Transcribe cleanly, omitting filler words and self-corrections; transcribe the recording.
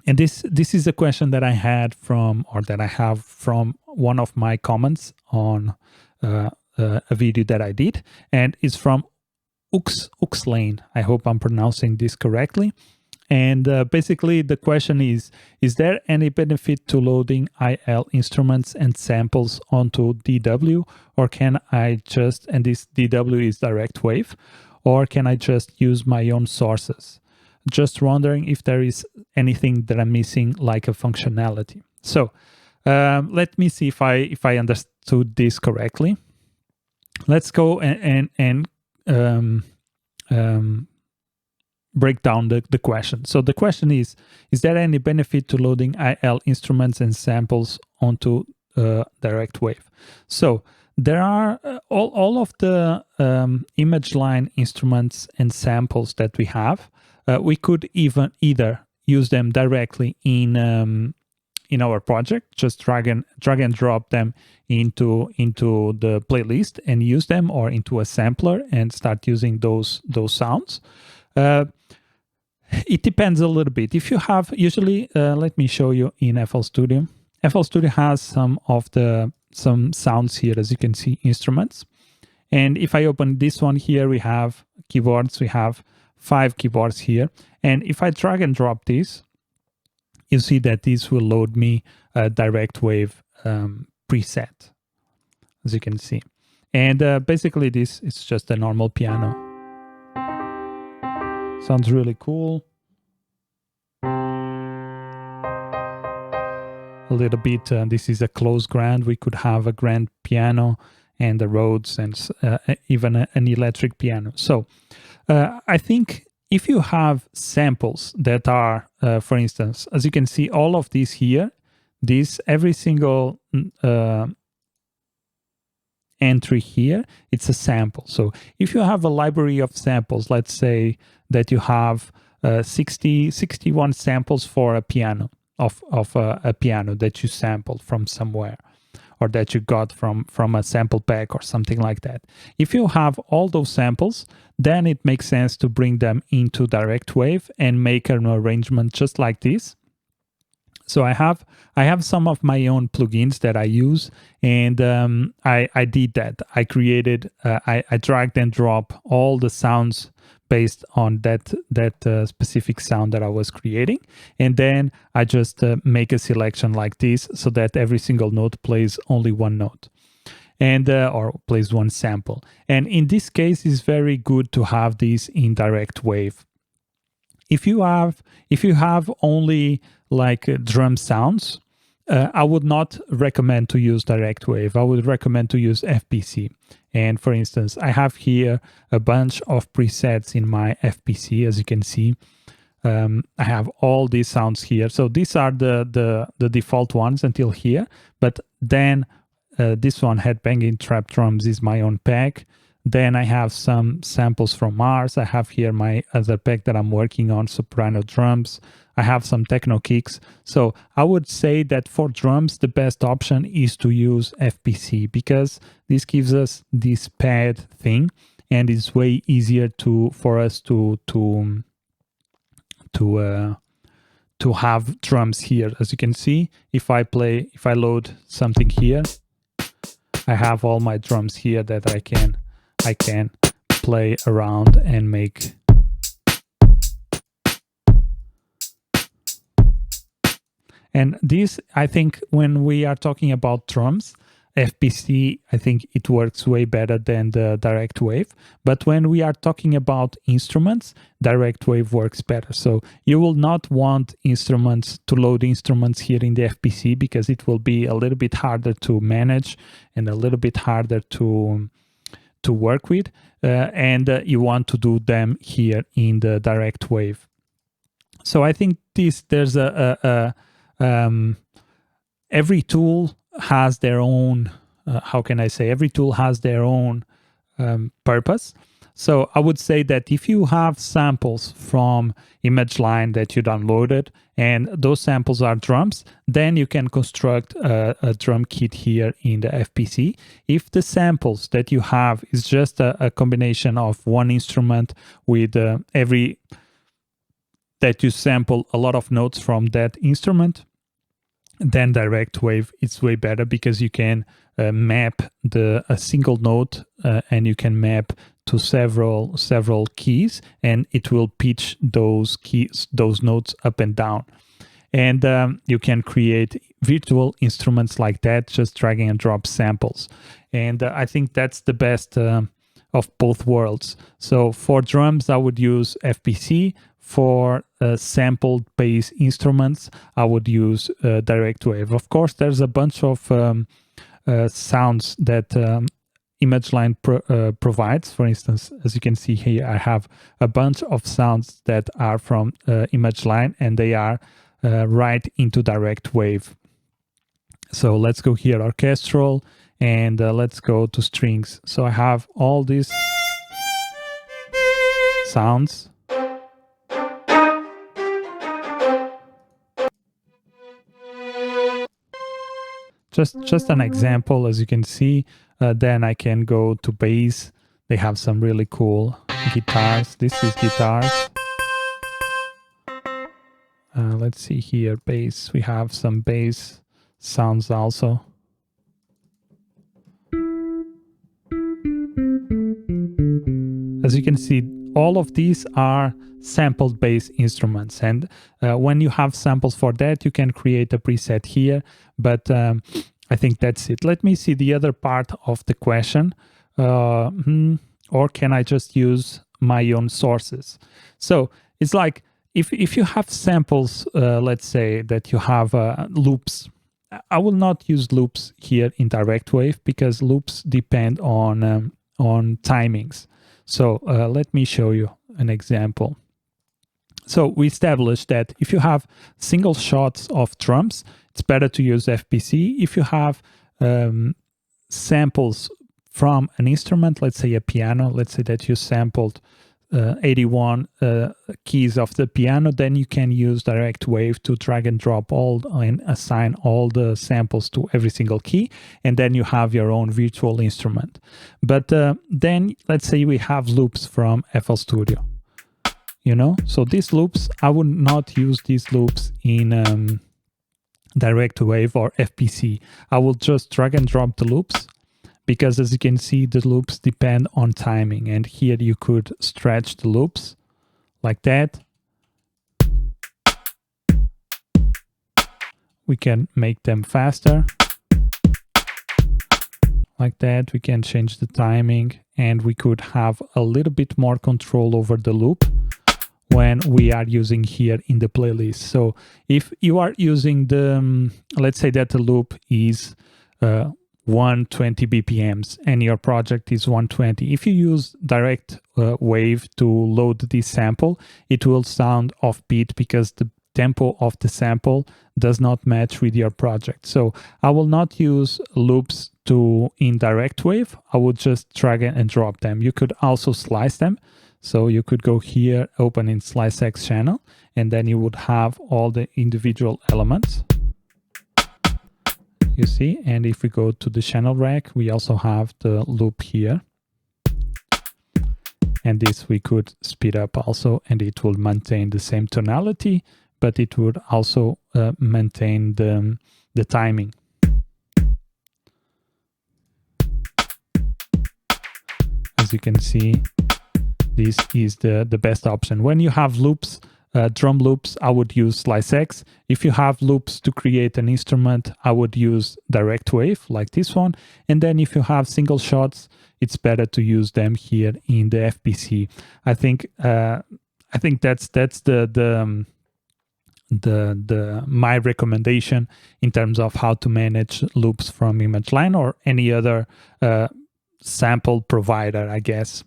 And this is a question that I had from, or that I have from one of my comments on a video that I did, and it's from Uxlane. I hope I'm pronouncing this correctly. And basically the question is there any benefit to loading IL instruments and samples onto DW, or can I just, and this DW is DirectWave, or can I just use my own sources? Just wondering if there is anything that I'm missing, like a functionality. So let me see if I understood this correctly. Let's go and break down the question. So the question is there any benefit to loading IL instruments and samples onto DirectWave? So there are all of the image line instruments and samples that we have. We could even either use them directly in our project, just drag and drop them into the playlist and use them, or into a sampler and start using those sounds. It depends a little bit. If you have, usually, let me show you in FL Studio. FL Studio has some sounds here, as you can see, instruments. And if I open this one here, we have keyboards. We have 5 keyboards here. And if I drag and drop this, you see that this will load me a DirectWave preset, as you can see. And basically this is just a normal piano. Sounds really cool. A little bit, this is a closed grand. We could have a grand piano and the Rhodes, and even an electric piano. So I think if you have samples that are, for instance, as you can see, all of these here, every single entry here, it's a sample. So if you have a library of samples, let's say that you have 61 samples for a piano, of a piano that you sampled from somewhere, or that you got from a sample pack or something like that. If you have all those samples, then it makes sense to bring them into DirectWave and make an arrangement just like this. So I have some of my own plugins that I use, and I did that. I created, I dragged and dropped all the sounds based on that specific sound that I was creating, and then I just make a selection like this, so that every single note plays only one note, and or plays one sample. And in this case, it's very good to have this in DirectWave. If you have only like drum sounds, I would not recommend to use DirectWave. I would recommend to use FPC. And for instance, I have here a bunch of presets in my FPC, as you can see. I have all these sounds here. So these are the default ones until here. But then this one, Headbanging Trap Drums, is my own pack. Then I have some samples from Mars. I have here my other pack that I'm working on, Soprano Drums. I have some techno kicks. So I would say that for drums, the best option is to use FPC, because this gives us this pad thing, and it's way easier for us to have drums here. As you can see, if I load something here, I have all my drums here that I can play around and make. And this, I think, when we are talking about drums, FPC, I think it works way better than the DirectWave. But when we are talking about instruments, DirectWave works better. So you will not want to load instruments here in the FPC, because it will be a little bit harder to manage and a little bit harder to work with. And you want to do them here in the DirectWave. So I think there's every tool has their own, every tool has their own purpose. So I would say that if you have samples from ImageLine that you downloaded, and those samples are drums, then you can construct a drum kit here in the FPC. If the samples that you have is just a combination of one instrument with that you sample a lot of notes from that instrument, then DirectWave is way better, because you can map a single note and you can map to several keys, and it will pitch those notes up and down. And you can create virtual instruments like that, just dragging and drop samples. And I think that's the best of both worlds. So for drums, I would use FPC. For sampled bass instruments, I would use DirectWave. Of course, there's a bunch of sounds that ImageLine provides. For instance, as you can see here, I have a bunch of sounds that are from ImageLine, and they are right into DirectWave. So let's go here, orchestral, and let's go to strings. So I have all these sounds. Just an example, as you can see. Then I can go to bass. They have some really cool guitars. This is guitars. Let's see here, bass. We have some bass sounds also. As you can see, all of these are sampled bass instruments, and when you have samples for that, you can create a preset here, but I think that's it. Let me see the other part of the question. Or can I just use my own sources? So it's like, if you have samples, let's say that you have loops, I will not use loops here in DirectWave, because loops depend on timings. So let me show you an example. So we established that if you have single shots of drums, it's better to use FPC. If you have samples from an instrument, let's say a piano, let's say that you sampled 81 keys of the piano, then you can use DirectWave to drag and drop all and assign all the samples to every single key, and then you have your own virtual instrument. But then let's say we have loops from FL Studio, you know, so these loops, I would not use these loops in DirectWave or FPC. I will just drag and drop the loops, because as you can see, the loops depend on timing, and here you could stretch the loops like that. We can make them faster like that. We can change the timing, and we could have a little bit more control over the loop when we are using here in the playlist. So if you are using the, let's say that the loop is 120 BPMs and your project is 120. If you use DirectWave to load this sample, it will sound offbeat because the tempo of the sample does not match with your project. So I will not use loops in DirectWave. I would just drag and drop them. You could also slice them. So you could go here, open in Slice X channel, and then you would have all the individual elements. You see, and if we go to the channel rack, we also have the loop here. And this we could speed up also, and it will maintain the same tonality, but it would also maintain the timing. As you can see, this is the best option. When you have loops, drum loops, I would use Slice X. If you have loops to create an instrument, I would use DirectWave like this one. And then if you have single shots, it's better to use them here in the FPC. I think that's the my recommendation in terms of how to manage loops from ImageLine or any other sample provider, I guess.